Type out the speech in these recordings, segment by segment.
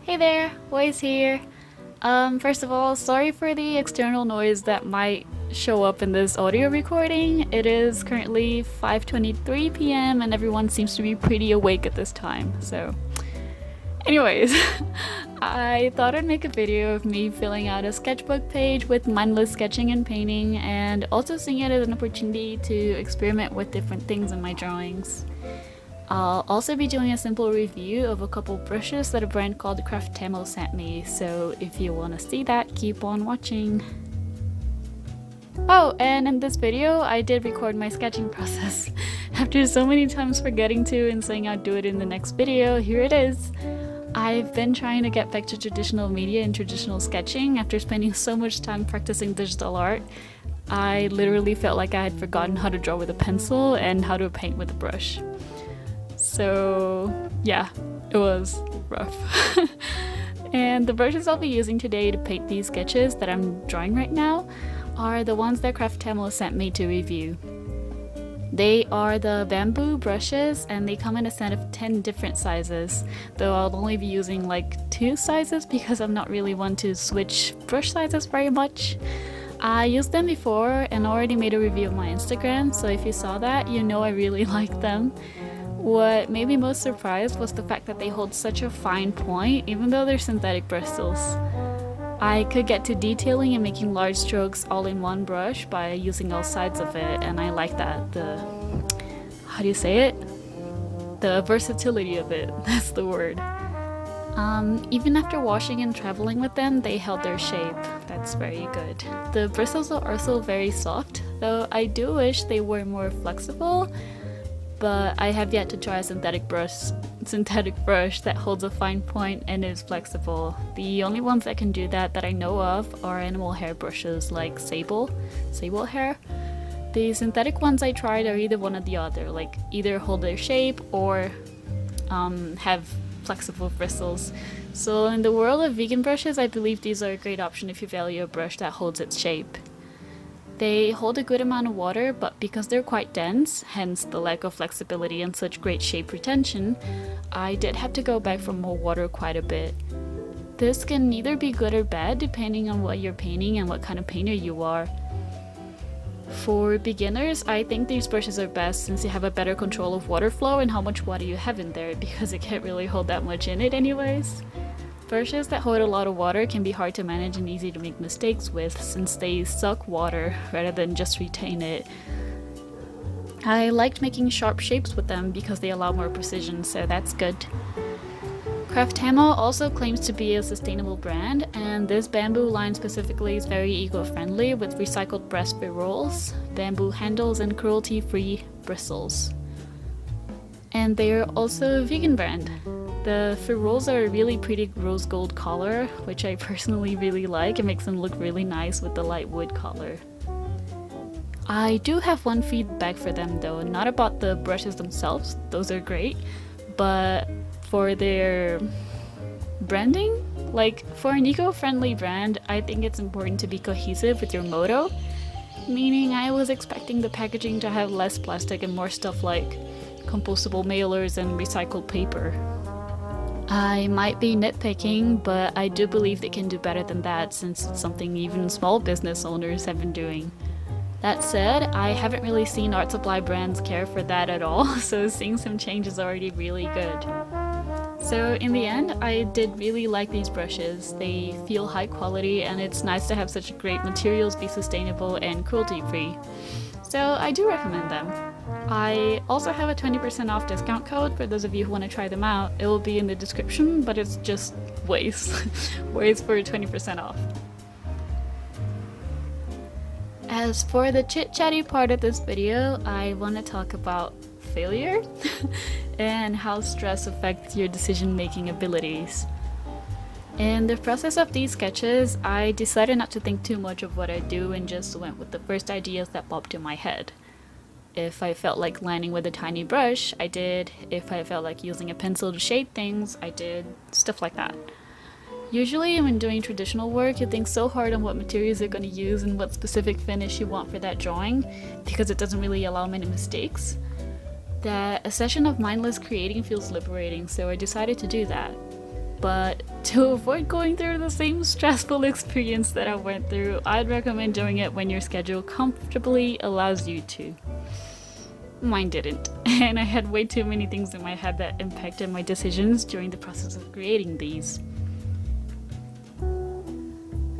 Hey there, Boys here. First of all, sorry for the external noise that might show up in this audio recording. It is currently 5:23 p.m. and everyone seems to be pretty awake at this time. So, anyways, I thought I'd make a video of me filling out a sketchbook page with mindless sketching and painting, and also seeing it as an opportunity to experiment with different things in my drawings. I'll also be doing a simple review of a couple brushes that a brand called CRAFTAMO sent me, so if you want to see that, keep on watching. Oh, and in this video, I did record my sketching process. After so many times forgetting to and saying I'd do it in the next video, here it is. I've been trying to get back to traditional media and traditional sketching after spending so much time practicing digital art. I literally felt like I had forgotten how to draw with a pencil and how to paint with a brush. So yeah, it was rough. And the brushes I'll be using today to paint these sketches that I'm drawing right now are the ones that CRAFTAMO sent me to review. They are the bamboo brushes and they come in a set of 10 different sizes, though I'll only be using like 2 sizes because I'm not really one to switch brush sizes very much. I used them before and already made a review on my Instagram, so if you saw that, you know I really like them. What made me most surprised was the fact that they hold such a fine point, even though they're synthetic bristles. I could get to detailing and making large strokes all in one brush by using all sides of it, and I like that. How do you say it? The versatility of it, that's the word. Even after washing and traveling with them, they held their shape. That's very good. The bristles are also very soft, though I do wish they were more flexible. But I have yet to try a synthetic brush that holds a fine point and is flexible. The only ones that can do that I know of are animal hair brushes like sable hair. The synthetic ones I tried are either one or the other, like either hold their shape or have flexible bristles. So in the world of vegan brushes, I believe these are a great option if you value a brush that holds its shape. They hold a good amount of water, but because they're quite dense, hence the lack of flexibility and such great shape retention, I did have to go back for more water quite a bit. This can either be good or bad depending on what you're painting and what kind of painter you are. For beginners, I think these brushes are best since you have a better control of water flow and how much water you have in there, because it can't really hold that much in it anyways. Brushes that hold a lot of water can be hard to manage and easy to make mistakes with since they suck water rather than just retain it. I liked making sharp shapes with them because they allow more precision, so that's good. CRAFTAMO also claims to be a sustainable brand, and this bamboo line specifically is very eco-friendly with recycled breast rolls, bamboo handles, and cruelty-free bristles. And they are also a vegan brand. The rolls are a really pretty rose gold color, which I personally really like. It makes them look really nice with the light wood color. I do have one feedback for them though, not about the brushes themselves, those are great, but for their branding. Like, for an eco-friendly brand, I think it's important to be cohesive with your motto, meaning I was expecting the packaging to have less plastic and more stuff like compostable mailers and recycled paper. I might be nitpicking, but I do believe they can do better than that since it's something even small business owners have been doing. That said, I haven't really seen art supply brands care for that at all, so seeing some change is already really good. So in the end, I did really like these brushes. They feel high quality and it's nice to have such great materials be sustainable and cruelty-free. So I do recommend them. I also have a 20% off discount code for those of you who want to try them out. It will be in the description, but it's just ways for 20% off. As for the chit-chatty part of this video, I want to talk about failure and how stress affects your decision-making abilities. In the process of these sketches, I decided not to think too much of what I do and just went with the first ideas that popped in my head. If I felt like lining with a tiny brush, I did. If I felt like using a pencil to shade things, I did. Stuff like that. Usually when doing traditional work, you think so hard on what materials you're going to use and what specific finish you want for that drawing, because it doesn't really allow many mistakes, that a session of mindless creating feels liberating, so I decided to do that. But to avoid going through the same stressful experience that I went through, I'd recommend doing it when your schedule comfortably allows you to. Mine didn't, and I had way too many things in my head that impacted my decisions during the process of creating these.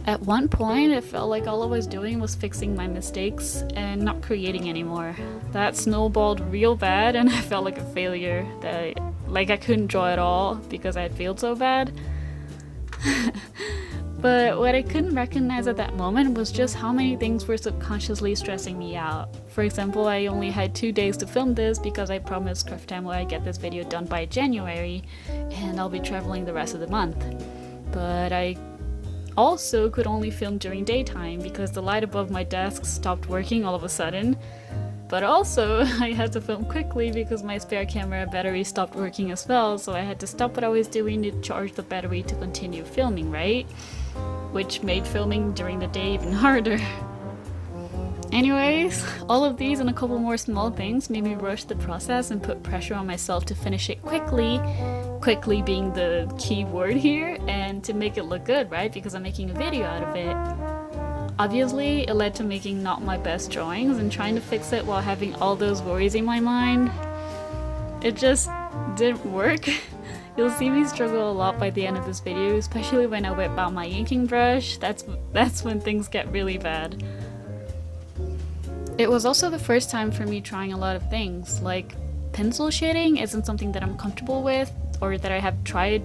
At one point, it felt like all I was doing was fixing my mistakes and not creating anymore. That snowballed real bad, and I felt like a failure, that I couldn't draw at all because I had failed so bad. But what I couldn't recognize at that moment was just how many things were subconsciously stressing me out. For example, I only had 2 days to film this because I promised CRAFTAMO I'd get this video done by January, and I'll be traveling the rest of the month. But I also could only film during daytime because the light above my desk stopped working all of a sudden. But also, I had to film quickly because my spare camera battery stopped working as well, so I had to stop what I was doing to charge the battery to continue filming, right? Which made filming during the day even harder. Anyways, all of these and a couple more small things made me rush the process and put pressure on myself to finish it quickly. Quickly being the key word here, and to make it look good, right? Because I'm making a video out of it. Obviously, it led to making not my best drawings and trying to fix it while having all those worries in my mind. It just didn't work. You'll see me struggle a lot by the end of this video, especially when I whip out my inking brush. That's when things get really bad. It was also the first time for me trying a lot of things, like pencil shading isn't something that I'm comfortable with or that I have tried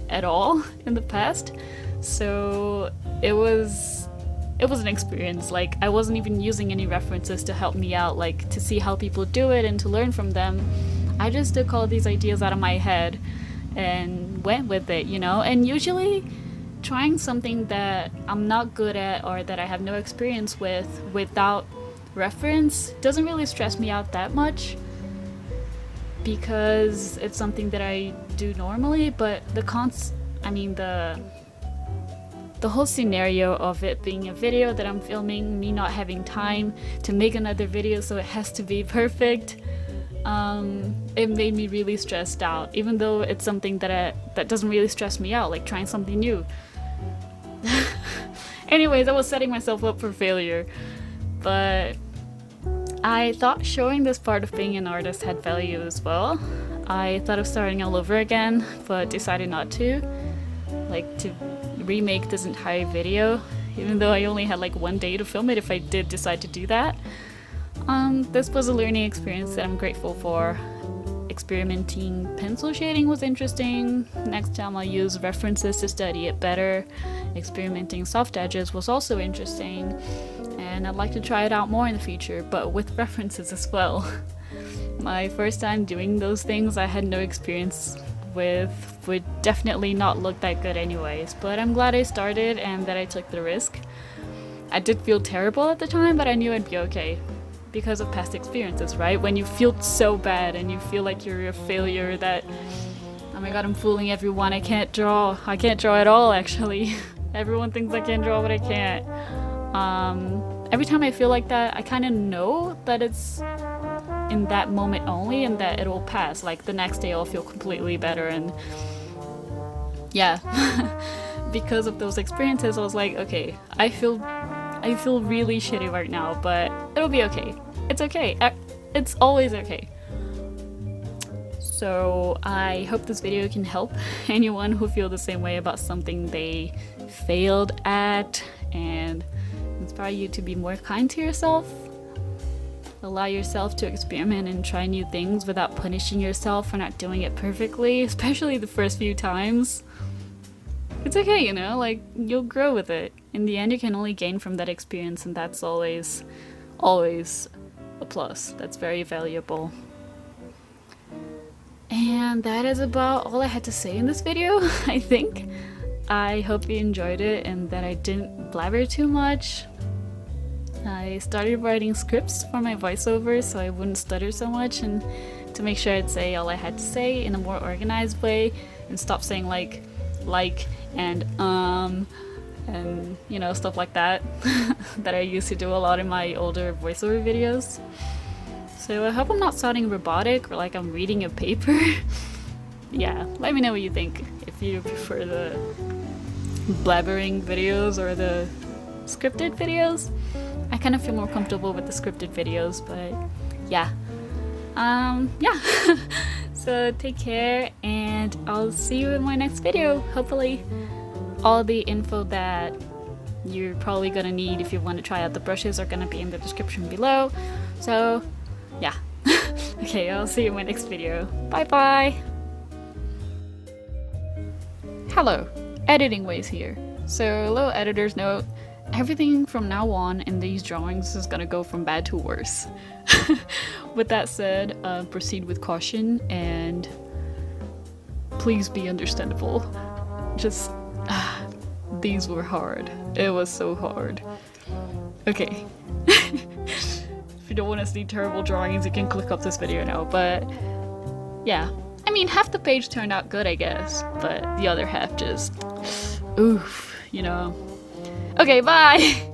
at all in the past. So it was an experience. Like, I wasn't even using any references to help me out, like to see how people do it and to learn from them. I just took all these ideas out of my head and went with it, you know? And usually trying something that I'm not good at or that I have no experience with without reference doesn't really stress me out that much because it's something that I do normally, but the whole scenario of it being a video that I'm filming, me not having time to make another video so it has to be perfect, it made me really stressed out, even though it's something that doesn't really stress me out, like trying something new. Anyways, I was setting myself up for failure, but I thought showing this part of being an artist had value as well. I thought of starting all over again, but decided not to, like to remake this entire video, even though I only had like 1 day to film it if I did decide to do that. This was a learning experience that I'm grateful for. Experimenting pencil shading was interesting. Next time I'll use references to study it better. Experimenting soft edges was also interesting, and I'd like to try it out more in the future, but with references as well. My first time doing those things I had no experience with, would definitely not look that good anyways, but I'm glad I started and that I took the risk. I did feel terrible at the time, but I knew I'd be okay because of past experiences, right? When you feel so bad and you feel like you're a failure, that, oh my god, I'm fooling everyone, I can't draw at all actually. Everyone thinks I can draw, but I can't. Every time I feel like that, I kind of know that it's in that moment only and that it will pass. Like the next day I'll feel completely better, and yeah. Because of those experiences I was like, okay, I feel really shitty right now, but it'll be okay. It's okay. It's always okay. So I hope this video can help anyone who feel the same way about something they failed at, and inspire you to be more kind to yourself. Allow yourself to experiment and try new things without punishing yourself for not doing it perfectly, especially the first few times. It's okay, you know, like, you'll grow with it. In the end, you can only gain from that experience, and that's always a plus. That's very valuable. And that is about all I had to say in this video, I think. I hope you enjoyed it and that I didn't blabber too much. I started writing scripts for my voiceovers so I wouldn't stutter so much, and to make sure I'd say all I had to say in a more organized way and stop saying like and you know, stuff like that that I used to do a lot in my older voiceover videos. So I hope I'm not sounding robotic or like I'm reading a paper. yeah, let me know what you think. If you prefer the blabbering videos or the scripted videos. I kind of feel more comfortable with the scripted videos, but yeah. Yeah. So take care, and I'll see you in my next video. Hopefully all the info that you're probably gonna need if you want to try out the brushes are gonna be in the description below. So yeah. Okay, I'll see you in my next video. Bye bye! Hello, Editing Ways here. So a little editor's note, everything from now on in these drawings is gonna go from bad to worse. With that said, proceed with caution and please be understandable. Just, these were hard. It was so hard. Okay. If you don't want to see terrible drawings, you can click off this video now, but yeah. I mean, half the page turned out good, I guess, but the other half just, oof, you know. Okay, bye!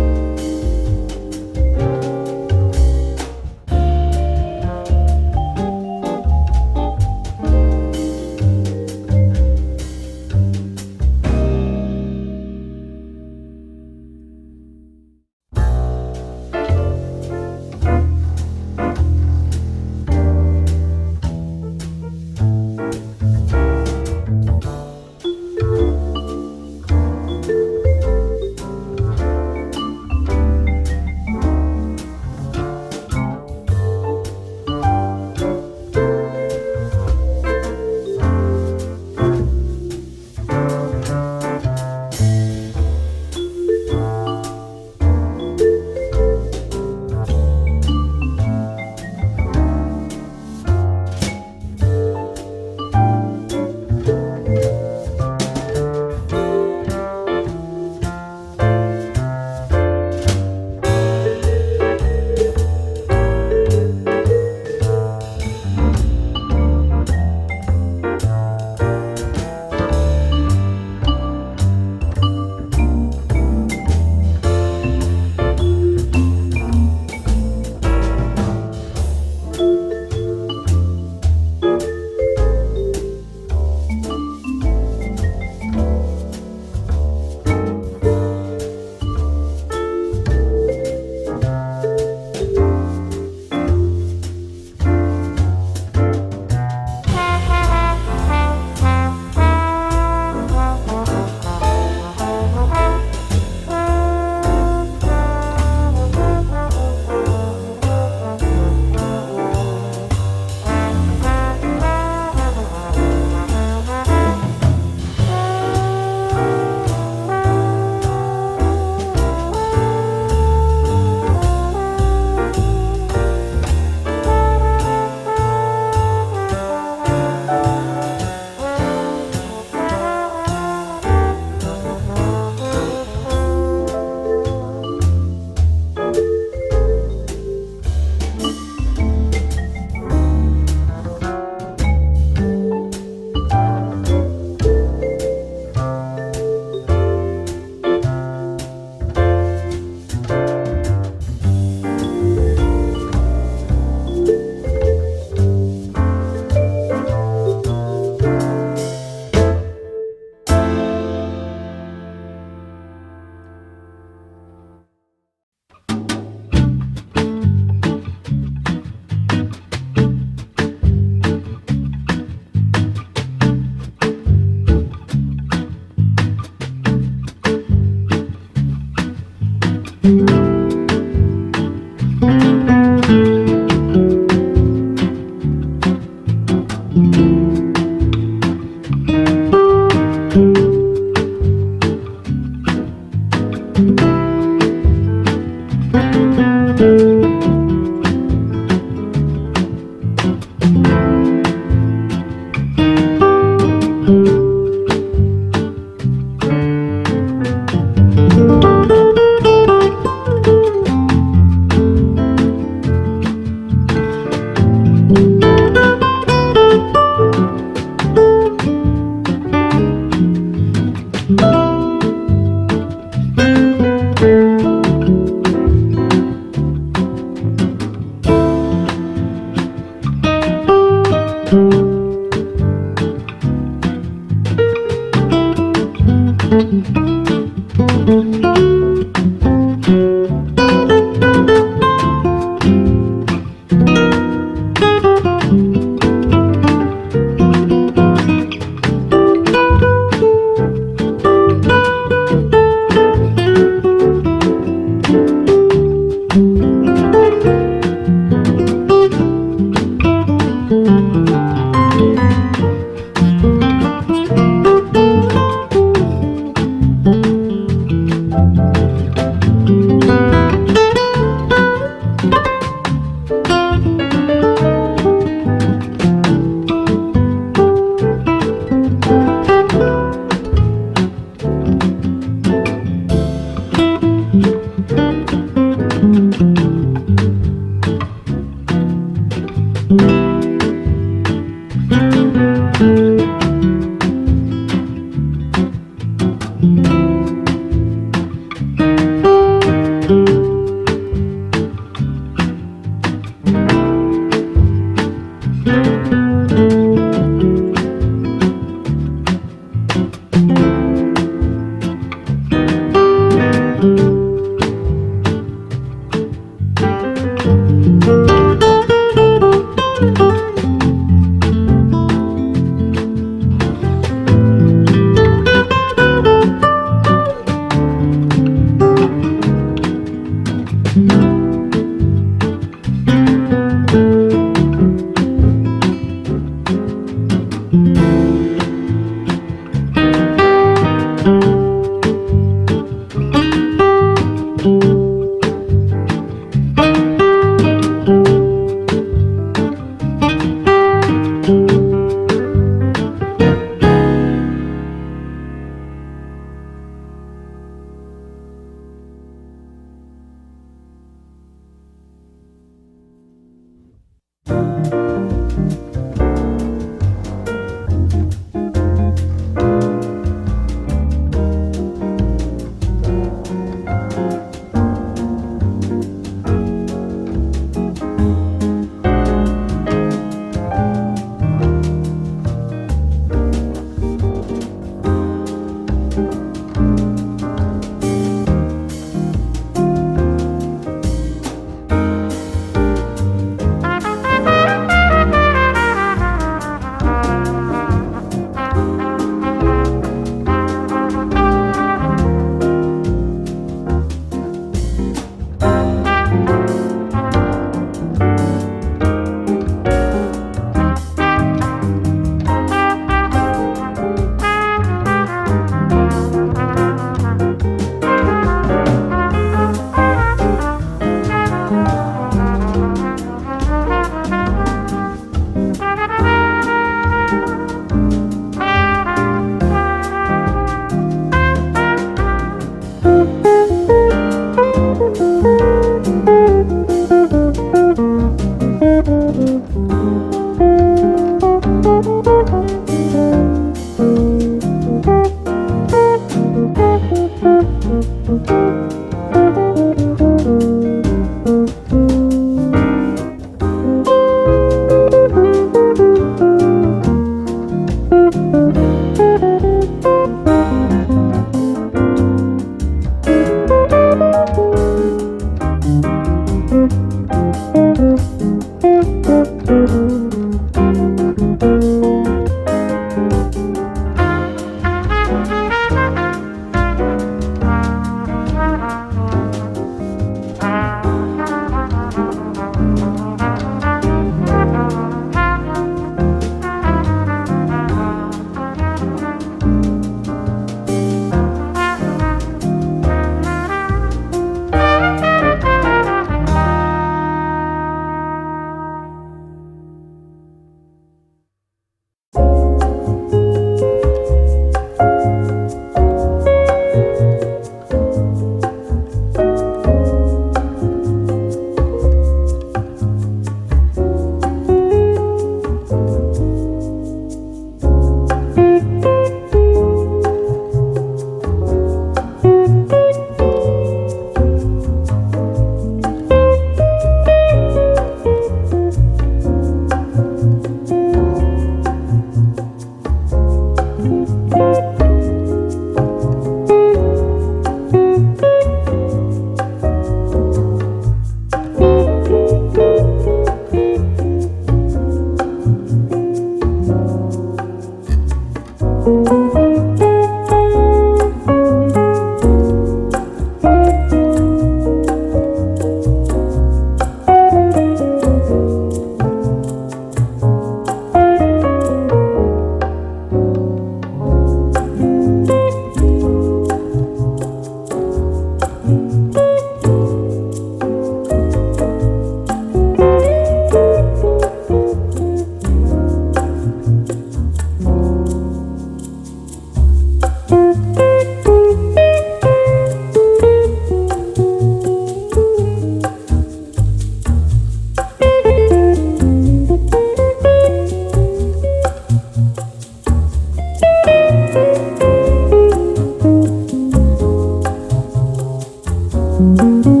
Bamboo.